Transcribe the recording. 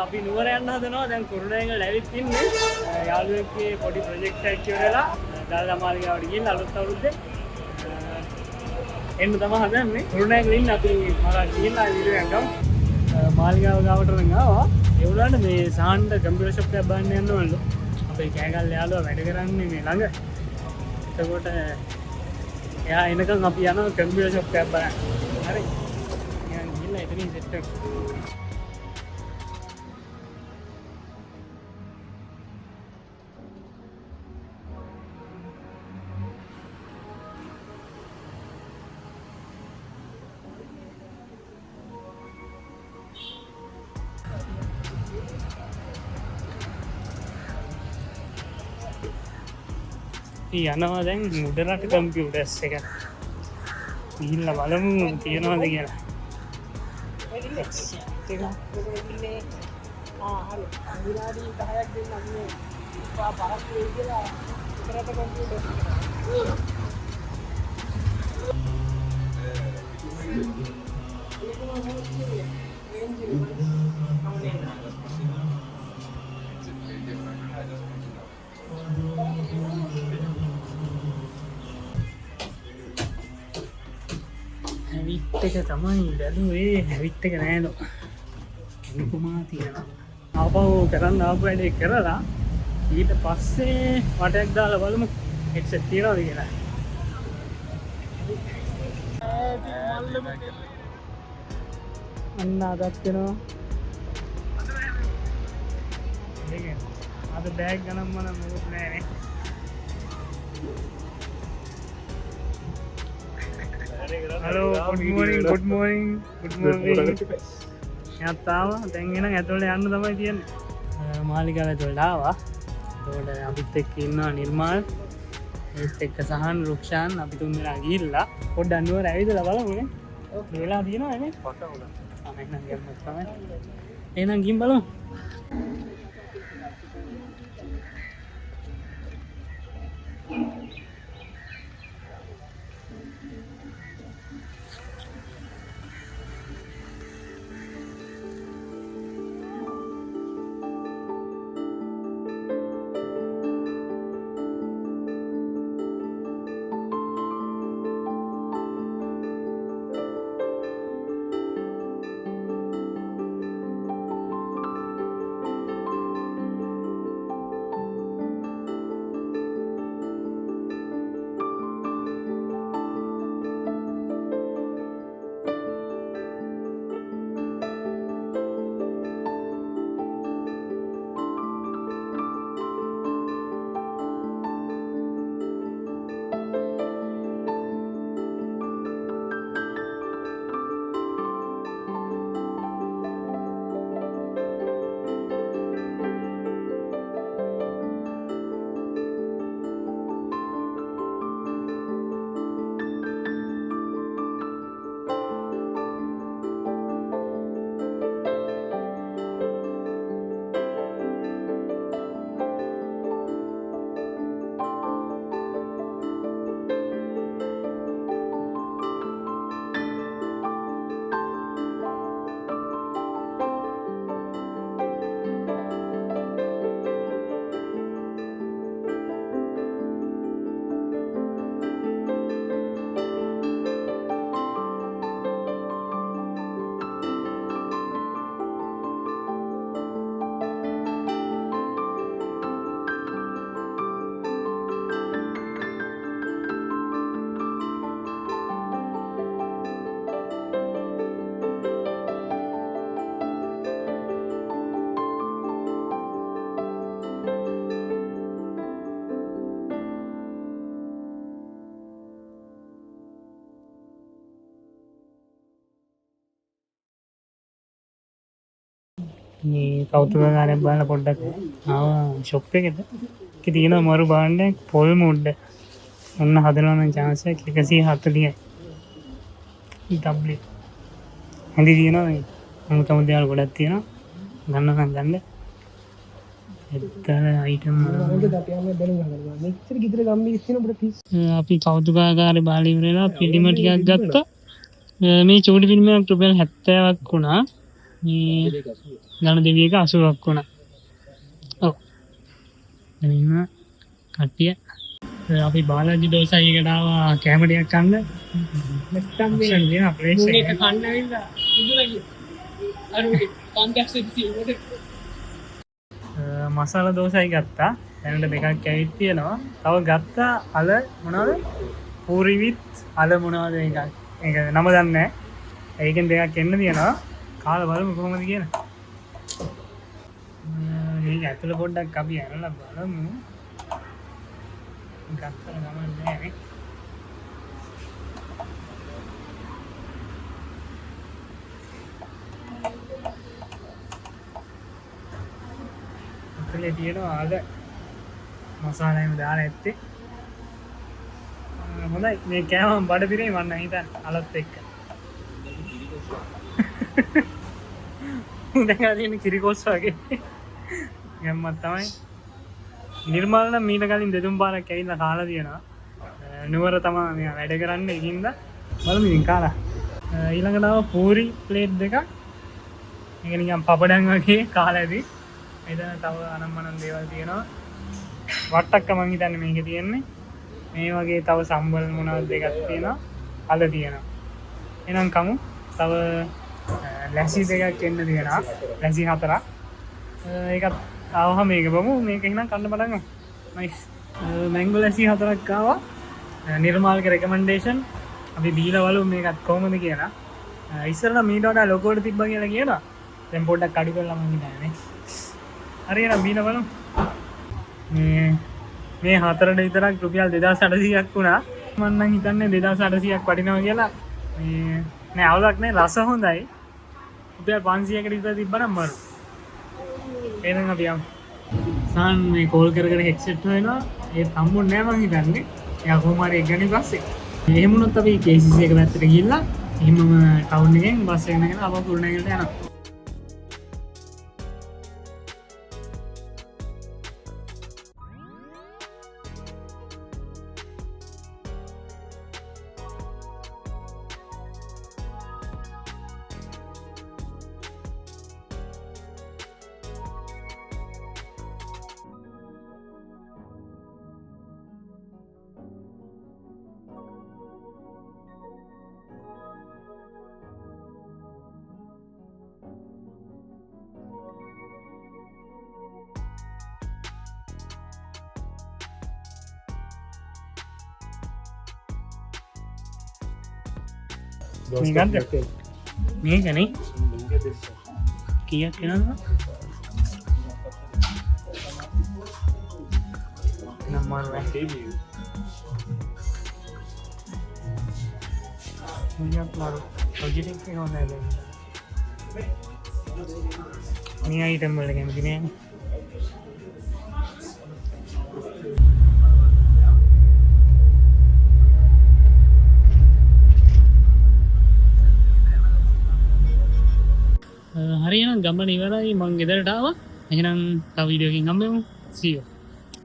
අපි නුවර යන්න හදනවා. දැන් කුරුණෑගල ඇවිත් ඉන්නේ. යාළුවෙක්ගේ පොඩි ප්‍රොජෙක්ට් එකක් ඉවරලා දළදා මාලිගාවට ගිහින් අලුත් අවුරුද්දේ එන්න තමයි හදන්නේ. කුරුණෑගල ඉන්න අපි මලා ගිහිල්ලා වීඩියෝ එකක් ගමු. මාලිගාව ගාවට නම් ආවා. ඒ වුණාට මේ සහන්ට කම්පියුටර් ෂොප් එකක් බලන්න යන්න ඕනලු. අපේ කෑගල්ල යාළුවා වැඩ කරන්නේ මේ ළඟ. එතකොට එයා එනකන් අපි යනවා කම්පියුටර් ෂොප් එකක් බලන්න. හරි. යන් ගිහිල්ලා එතනින් සෙට් එක. යනවා දැන් මුදලට කම්පියුටර්ස් එක ගිහිල්ලා බලමු තියනවාද කියලා. හැවිත් එක තමයි බැලුවේ. හැවිත් එක නෑනෝ. එනිකුමා තියෙනවා. ආපහු කරන්න ආපු වැඩේ කරලා ඊට පස්සේ වටයක් දාලා බලමු හෙඩ්සෙට් තියනවද කියලා. අන්න අදත් වෙනවා. අද බෑග් ගණන් මන මොකුත් නෑනේ. Hello, good morning. එයාත් ආවා. දැන් එනම් ඇතුළට යන්න තමයි තියෙන්නේ. මාලිගාව ඇතුළට ආවා. එතකොට අපිත් එක්ක ඉන්නවා නිර්මාල්. ඒත් එක්ක සහන් රුක්ෂාන් අපි තුන් දෙනා ගිහිල්ලා පොඩ්ඩක් නුවර ඇවිදලා බලමුනේ. මේ වෙලාව තියෙනවා නේ. පොට උඩ. එහෙනම් ගියමු තමයි. එහෙනම් ගිහින් බලමු. මේ කෞතුකාගාරයක් බලලා පොඩ්ඩක් ආවා ෂොප් එකට. ඒකේ තියෙනවා මරු භාණ්ඩයක් පොල් මුඩ්ඩ. ඔන්න හදනවා නම් chance එක 140යි. W. හඳි තියෙනවා මේ. අමුතම දේවල් ගොඩක් තියෙනවා. ගන්න නම් ගන්න. එතන අයිටම් අපි කෞතුකාගාරේ බාලි ඉවරලා පිළිම ටිකක් ගත්තා. මේ චූටි ෆිල්ම් එකක් රුපියල් 70ක් වුණා. මේ ගණ දෙවියක 80ක් වුණා. ඔව්. දැන් ඉන්න කට්ටිය අපි බාලාජි දෝසයිකට ආවා කැම ටිකක් කන්න. නැත්තම් මේ කියන ප්ලේස් එක කන්න ඇවිල්ලා ඉදුණා. අර කොන්ටැක්ට් එක තියෙන්නේ. මසාලා දෝසයි ගත්තා. දැනට දෙකක් ඇවිත් තියෙනවා. තව ගත්තා අල මොනවද? පූරිවිත් අල මොනවද එකක්. ඒක නම දන්නේ නැහැ. ඒකෙන් දෙකක් එන්න තියෙනවා. කාලා බලමු කොහොමද කියලා. මේක ඇතුළ පොඩ්ඩක් අපි අරලා බලමු. ගත්තර ගමන් නැහැ නේ. ඇතුලේ තියෙනවා අල මසාලා එහෙම දාලා ඇත්තේ. හොඳයි මේ කෑම බඩ පිරෙයි මම හිතන්නේ අලත් එක්ක. දැන් අදින කිරිකොස් වගේ ගම්මත් තමයි. නිර්මල් නම් මීට කලින් දෙතුන් පාරක් ඇවිල්ලා කාලා තියෙනවා. නුවර තමයි මෙයා වැඩ කරන්නේ ඒකින්ද බලමු ඉතින් කාලා. ඊළඟට ආව පූරි ප්ලේට් දෙකක්. ඒක නිකන් පපඩම් වගේ කාලා ඇති. එතන තව අනම්මනම් දේවල් තියෙනවා. වට්ටක්ක මං හිතන්නේ මේකේ තියෙන්නේ. මේ වගේ තව සම්බල් මොනවද දෙකක් තියෙනවා. අල තියෙනවා. එහෙනම් කමු. තව ලැසි දෙකක් එන්න තියෙනවා. ලැසි 4ක්. ඒකත් ආවහම මේක බමු. මේක එහෙනම් කන්න පටන් ගමු. නයිස්. මැංගෝ ලැසි 4ක් ආවා. නිර්මාල්ගේ රෙකමෙන්ඩේෂන් අපි දීලා බලමු මේකත් කොහොමද කියලා. ඉස්සරලා මීට වඩා ලොකෝට තිබ්බා කියලා කියනවා. දැන් පොඩ්ඩක් අඩු කරලා මම හිතන්නේ නේ. හරි එහෙනම් බීලා බලමු. මේ හතරට විතරක් රුපියල් 2800ක් වුණා. මම නම් හිතන්නේ 2800ක් වටිනවා කියලා. මේ නෑ අවුලක් නෑ රස හොඳයි. රුපියල් 500කට විතර තිබ්බනම් මරු. එහෙනම් අපි යමු. සාන් මේ කෝල් කරගෙන හෙඩ්සෙට් හොයනවා. ඒ හම්බුන්නේ නෑ මං හිතන්නේ. එයා කොහොම හරි එක්ගන්නේ පස්සේ. එහෙම වුණොත් අපි KCC එක පැත්තට ගිහිල්ලා එහෙමම ටවුන් එකෙන් බස් එක නැගලා ආපහු කුරුණෑගලට යනවා. මේකද මේකනේ කීයක් වෙනවද නම් මාරු වැටේ මේක මාරු ප්‍රොජෙක්ට් එක හොඳයි මේ අයිටම් වල කැමති නෑනේ හරියනම් ගමන ඉවරයි මං ගෙදරට ආවා එහෙනම් තව වීඩියෝ එකකින් හම්බෙමු see you